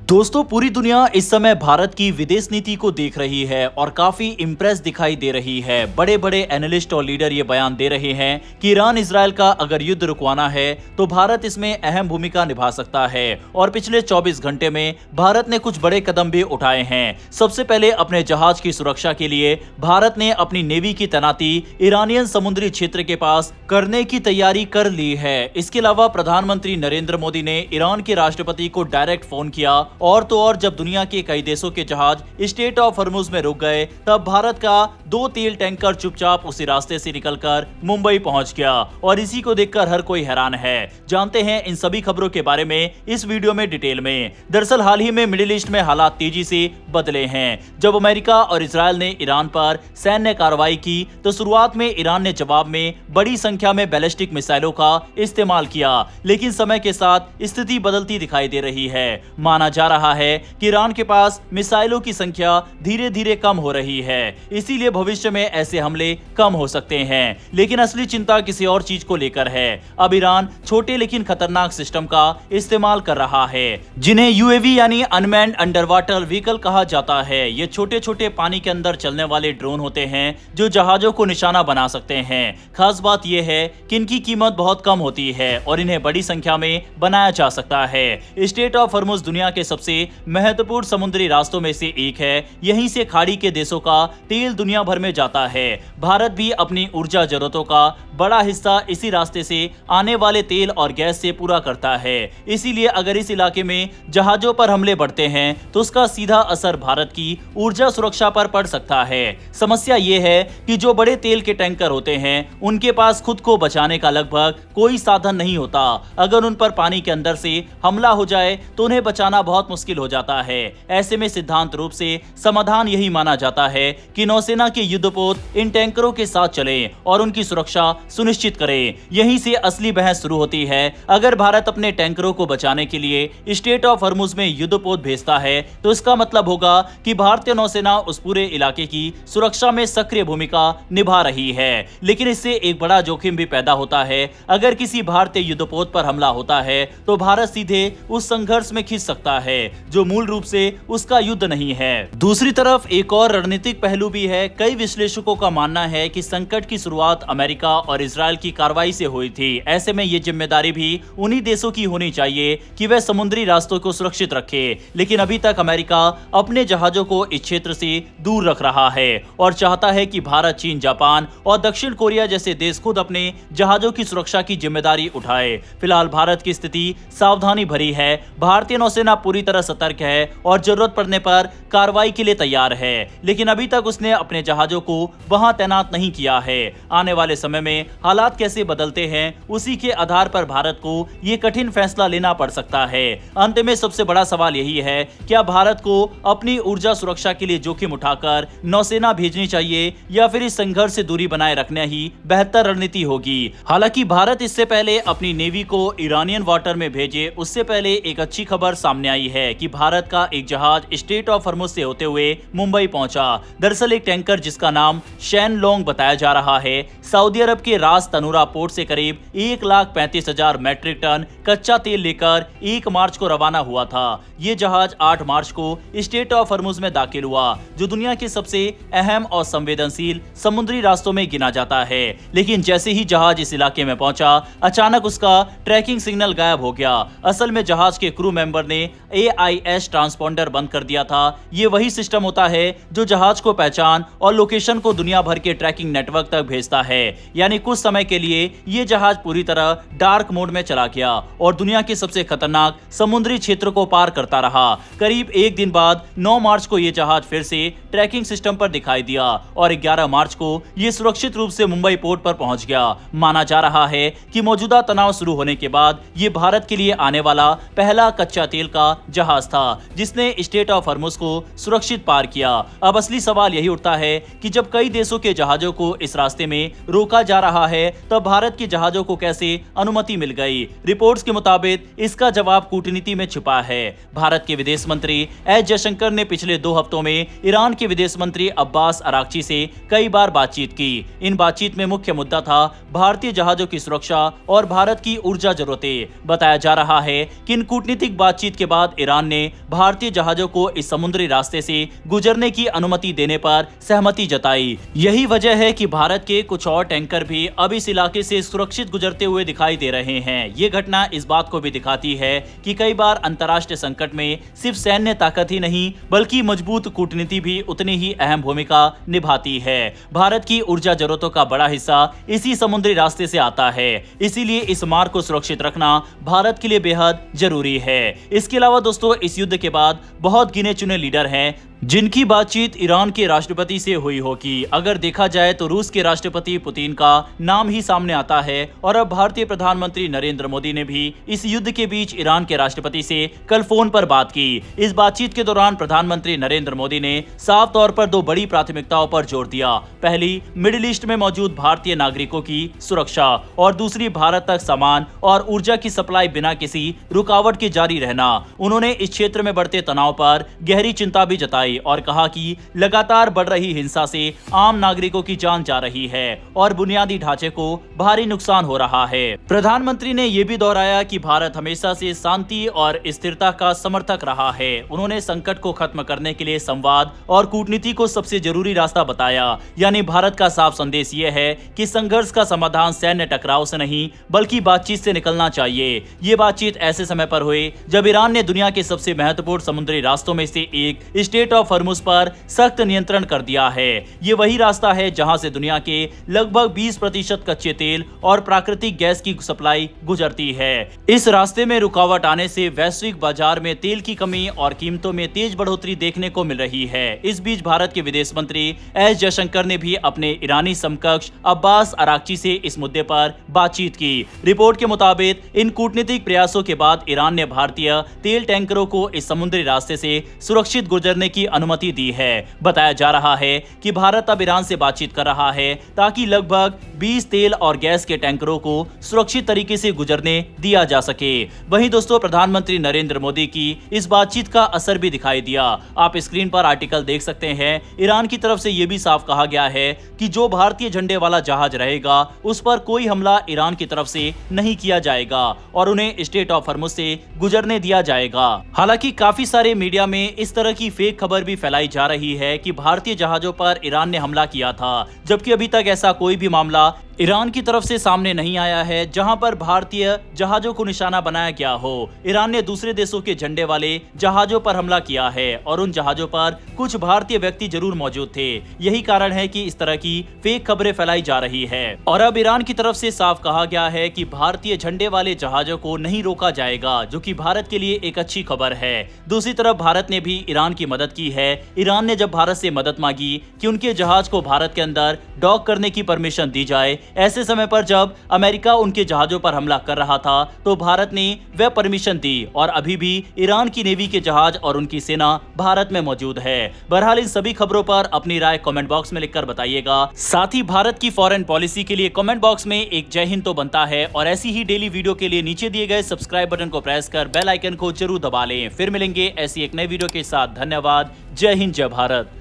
दोस्तों, पूरी दुनिया इस समय भारत की विदेश नीति को देख रही है और काफी इम्प्रेस दिखाई दे रही है। बड़े बड़े एनालिस्ट और लीडर ये बयान दे रहे हैं कि ईरान इजराइल का अगर युद्ध रुकवाना है तो भारत इसमें अहम भूमिका निभा सकता है। और पिछले 24 घंटे में भारत ने कुछ बड़े कदम भी उठाए हैं। सबसे पहले अपने जहाज की सुरक्षा के लिए भारत ने अपनी नेवी की तैनाती ईरानियन समुद्री क्षेत्र के पास करने की तैयारी कर ली है। इसके अलावा प्रधानमंत्री नरेंद्र मोदी ने ईरान के राष्ट्रपति को डायरेक्ट फोन किया और तो और जब दुनिया के कई देशों के जहाज स्ट्रेट ऑफ हॉर्मुज में रुक गए तब भारत का 2 तेल टैंकर चुपचाप उसी रास्ते से निकलकर मुंबई पहुंच गया। और इसी को देखकर हर कोई हैरान है। जानते हैं इन सभी खबरों के बारे में इस वीडियो में डिटेल में। दरअसल हाल ही में मिडिल ईस्ट में हालात तेजी से बदले हैं। जब अमेरिका और इजरायल ने ईरान पर सैन्य कार्रवाई की तो शुरुआत में ईरान ने जवाब में बड़ी संख्या में बैलिस्टिक मिसाइलों का इस्तेमाल किया, लेकिन समय के साथ स्थिति बदलती दिखाई दे रही है। माना जा रहा है कि ईरान के पास मिसाइलों की संख्या धीरे धीरे कम हो रही है, इसीलिए भविष्य में ऐसे हमले कम हो सकते हैं। लेकिन असली चिंता किसी और चीज को लेकर है। अब ईरान छोटे लेकिन खतरनाक सिस्टम का इस्तेमाल कर रहा है, जिन्हें यूएवी यानी अनमैन्ड अंडर वाटर व्हीकल कहा जाता है। ये छोटे छोटे पानी के अंदर चलने वाले ड्रोन होते हैं जो जहाजों को निशाना बना सकते हैं। खास बात यह है कि इनकी कीमत बहुत कम होती है और इन्हें बड़ी संख्या में बनाया जा सकता है। स्ट्रेट ऑफ हॉर्मुज दुनिया के सबसे महत्वपूर्ण समुद्री रास्तों में से एक है। यहीं से खाड़ी के देशों का तेल दुनिया भर में जाता है। भारत भी अपनी ऊर्जा जरूरतों का बड़ा हिस्सा इसी रास्ते से आने वाले तेल और गैस से पूरा करता है। इसीलिए अगर इस इलाके में जहाजों पर हमले बढ़ते हैं तो उसका सीधा असर भारत की ऊर्जा सुरक्षा पर पड़ सकता है। समस्या ये है कि जो बड़े तेल के टैंकर होते हैं उनके पास खुद को बचाने का लगभग कोई साधन नहीं होता। अगर उन पर पानी के अंदर से हमला हो जाए तो उन्हें बचाना बहुत मुश्किल हो जाता है। ऐसे में सिद्धांत रूप से समाधान यही माना जाता है कि नौसेना के युद्धपोत इन टैंकरों के साथ चलें और उनकी सुरक्षा सुनिश्चित करें। यहीं से असली बहस शुरू होती है। अगर भारत अपने टैंकरों को बचाने के लिए स्ट्रेट ऑफ हॉर्मुज में युद्धपोत भेजता है तो इसका मतलब होगा कि भारतीय नौसेना उस पूरे इलाके की सुरक्षा में सक्रिय भूमिका निभा रही है। लेकिन इससे एक बड़ा जोखिम भी पैदा होता है। अगर किसी भारतीय युद्धपोत पर हमला होता है तो भारत सीधे उस संघर्ष में खिंच सकता है जो मूल रूप से उसका युद्ध नहीं है। दूसरी तरफ एक और रणनीतिक पहलू भी है। कई विश्लेषकों का मानना है कि संकट की शुरुआत अमेरिका और इजरायल की कार्रवाई से हुई थी। ऐसे में ये जिम्मेदारी भी उन्हीं देशों की होनी चाहिए कि वह समुद्री रास्तों को सुरक्षित रखे। लेकिन अभी तक अमेरिका अपने जहाजों को इस क्षेत्र से दूर रख रहा है और चाहता है कि भारत, चीन, जापान और दक्षिण कोरिया जैसे देश खुद अपने जहाजों की सुरक्षा की जिम्मेदारी उठाए। फिलहाल भारत की स्थिति सावधानी भरी है। भारतीय नौसेना पूरी तरह सतर्क है और जरूरत पड़ने पर कार्रवाई के लिए तैयार है, लेकिन अभी तक उसने अपने जहाजों को वहां तैनात नहीं किया है। आने वाले समय में हालात कैसे बदलते हैं उसी के आधार पर भारत को यह कठिन फैसला लेना पड़ सकता है। अंत में सबसे बड़ा सवाल यही है, क्या भारत को अपनी ऊर्जा सुरक्षा के लिए जोखिम उठाकर नौसेना भेजनी चाहिए या फिर इस संघर्ष से दूरी बनाए रखना ही बेहतर रणनीति होगी। हालांकि भारत इससे पहले अपनी नेवी को ईरानियन वाटर में भेजे उससे पहले एक अच्छी खबर सामने आई है कि भारत का एक जहाज स्ट्रेट ऑफ हॉर्मुज से होते हुए मुंबई पहुंचा। दरअसल एक टैंकर जिसका नाम शैन लोंग बताया जा रहा है, सऊदी अरब के रास तनूरा पोर्ट से करीब 1,35,000 मैट्रिक टन कच्चा तेल लेकर 1 मार्च को रवाना हुआ था। ये जहाज 8 मार्च को स्ट्रेट ऑफ हॉर्मुज में दाखिल हुआ, जो दुनिया के सबसे अहम और संवेदनशील समुद्री रास्तों में गिना जाता है। लेकिन जैसे ही जहाज इस इलाके में पहुंचा, अचानक उसका ट्रैकिंग सिग्नल गायब हो गया। असल में जहाज के क्रू मेंबर ने AIS ट्रांसपोंडर बंद कर दिया था। ये वही सिस्टम होता है जो जहाज को पहचान और लोकेशन को दुनिया भर के ट्रैकिंग नेटवर्क तक भेजता है। यानी कुछ समय के लिए ये जहाज पूरी तरह डार्क मोड में चला गया और दुनिया के सबसे खतरनाक समुद्री क्षेत्र को पार करता रहा। करीब एक दिन बाद 9 मार्च को यह जहाज फिर से ट्रैकिंग सिस्टम पर दिखाई दिया और 11 मार्च को यह सुरक्षित रूप से मुंबई पोर्ट पर पहुंच गया। माना जा रहा है कि मौजूदा तनाव शुरू होने के बाद ये भारत के लिए आने वाला पहला कच्चा तेल का जहाज था जिसने स्ट्रेट ऑफ हॉर्मुज को सुरक्षित पार किया। अब असली सवाल यही उठता है कि जब कई देशों के जहाजों को इस रास्ते में रोका जा रहा है, तब भारत के जहाजों को कैसे अनुमति मिल गई? रिपोर्ट्स के मुताबिक इसका जवाब कूटनीति में छुपा है। भारत के विदेश मंत्री एस जयशंकर ने पिछले 2 हफ्तों में ईरान के विदेश मंत्री अब्बास अराक्ची से कई बार बातचीत की। इन बातचीत में मुख्य मुद्दा था भारतीय जहाजों की सुरक्षा और भारत की ऊर्जा जरूरतें। बताया जा रहा है कि इन कूटनीतिक बातचीत के बाद ईरान ने भारतीय जहाजों को इस समुद्री रास्ते से गुजरने की अनुमति देने पर सहमति जताई। यही वजह है कि भारत के कुछ और टैंकर भी अब इस इलाके से सुरक्षित गुजरते हुए दिखाई दे रहे हैं। ये घटना इस बात को भी दिखाती है कि कई बार अंतर्राष्ट्रीय संकट में सिर्फ सैन्य ताकत ही नहीं बल्कि मजबूत कूटनीति भी उतनी ही अहम भूमिका निभाती है। भारत की ऊर्जा जरूरतों का बड़ा हिस्सा इसी समुद्री रास्ते से आता है, इसीलिए इस मार्ग को सुरक्षित रखना भारत के लिए बेहद जरूरी है। इसके अलावा दोस्तों, इस युद्ध के बाद बहुत गिने चुने लीडर हैं जिनकी बातचीत ईरान के राष्ट्रपति से हुई होगी। अगर देखा जाए तो रूस के राष्ट्रपति पुतिन का नाम ही सामने आता है और अब भारतीय प्रधानमंत्री नरेंद्र मोदी ने भी इस युद्ध के बीच ईरान के राष्ट्रपति से कल फोन पर बात की। इस बातचीत के दौरान प्रधानमंत्री नरेंद्र मोदी ने साफ तौर पर 2 बड़ी प्राथमिकताओं पर जोर दिया। पहली, मिडिल ईस्ट में मौजूद भारतीय नागरिकों की सुरक्षा और दूसरी, भारत तक सामान और ऊर्जा की सप्लाई बिना किसी रुकावट के जारी रहना। उन्होंने इस क्षेत्र में बढ़ते तनाव पर गहरी चिंता भी जताई और कहा कि लगातार बढ़ रही हिंसा से आम नागरिकों की जान जा रही है और बुनियादी ढांचे को भारी नुकसान हो रहा है। प्रधानमंत्री ने यह भी दोहराया कि भारत हमेशा से शांति और स्थिरता का समर्थक रहा है। उन्होंने संकट को खत्म करने के लिए संवाद और कूटनीति को सबसे जरूरी रास्ता बताया। यानी भारत का साफ संदेश यह है कि संघर्ष का समाधान सैन्य टकराव से नहीं बल्कि बातचीत से निकलना चाहिए। ये बातचीत ऐसे समय पर हुई जब ईरान ने दुनिया के सबसे महत्वपूर्ण समुद्री रास्तों में से एक स्ट्रेट ऑफ हॉर्मुज पर सख्त नियंत्रण कर दिया है। ये वही रास्ता है जहां से दुनिया के लगभग 20% कच्चे तेल और प्राकृतिक गैस की सप्लाई गुजरती है। इस रास्ते में रुकावट आने से वैश्विक बाजार में तेल की कमी और कीमतों में तेज बढ़ोतरी देखने को मिल रही है। इस बीच भारत के विदेश मंत्री एस जयशंकर ने भी अपने ईरानी समकक्ष अब्बास अराक्ची से इस मुद्दे पर बातचीत की। रिपोर्ट के मुताबिक इन कूटनीतिक प्रयासों के बाद ईरान ने भारतीय तेल टैंकरों को इस समुद्री रास्ते से सुरक्षित गुजरने की अनुमति दी है। बताया जा रहा है कि भारत अब ईरान से बातचीत कर रहा है ताकि लगभग 20 तेल और गैस के टैंकरों को सुरक्षित तरीके से गुजरने दिया जा सके। वहीं दोस्तों, प्रधानमंत्री नरेंद्र मोदी की इस बातचीत का असर भी दिखाई दिया। आप स्क्रीन पर आर्टिकल देख सकते हैं। ईरान की तरफ से यह भी साफ कहा गया है कि जो भारतीय झंडे वाला जहाज रहेगा उस पर कोई हमला ईरान की तरफ से नहीं किया जाएगा और उन्हें स्ट्रेट ऑफ हॉर्मुज से गुजरने दिया जाएगा। हालांकि काफी सारे मीडिया में इस तरह की फेक खबर भी फैलाई जा रही है कि भारतीय जहाजों पर ईरान ने हमला किया था, जबकि अभी तक ऐसा कोई भी मामला ईरान की तरफ से सामने नहीं आया है जहां पर भारतीय जहाजों को निशाना बनाया गया हो। ईरान ने दूसरे देशों के झंडे वाले जहाजों पर हमला किया है और उन जहाजों पर कुछ भारतीय व्यक्ति जरूर मौजूद थे। यही कारण है कि इस तरह की फेक खबरें फैलाई जा रही है और अब ईरान की तरफ से साफ कहा गया है कि भारतीय झंडे वाले जहाजों को नहीं रोका जाएगा, जो कि भारत के लिए एक अच्छी खबर है। दूसरी तरफ भारत ने भी ईरान की मदद की है। ईरान ने जब भारत से मदद मांगी कि उनके जहाज को भारत के अंदर डॉक करने की परमिशन दी जाए, ऐसे समय पर जब अमेरिका उनके जहाजों पर हमला कर रहा था तो भारत ने वह परमिशन दी और अभी भी ईरान की नेवी के जहाज और उनकी सेना भारत में मौजूद है। बहरहाल इन सभी खबरों पर अपनी राय कमेंट बॉक्स में लिखकर बताइएगा। साथ ही भारत की फॉरेन पॉलिसी के लिए कमेंट बॉक्स में एक जय हिंद तो बनता है और ऐसी ही डेली वीडियो के लिए नीचे दिए गए सब्सक्राइब बटन को प्रेस कर बेल आइकन को जरूर दबा लें। फिर मिलेंगे ऐसी एक नई वीडियो के साथ। धन्यवाद। जय हिंद, जय भारत।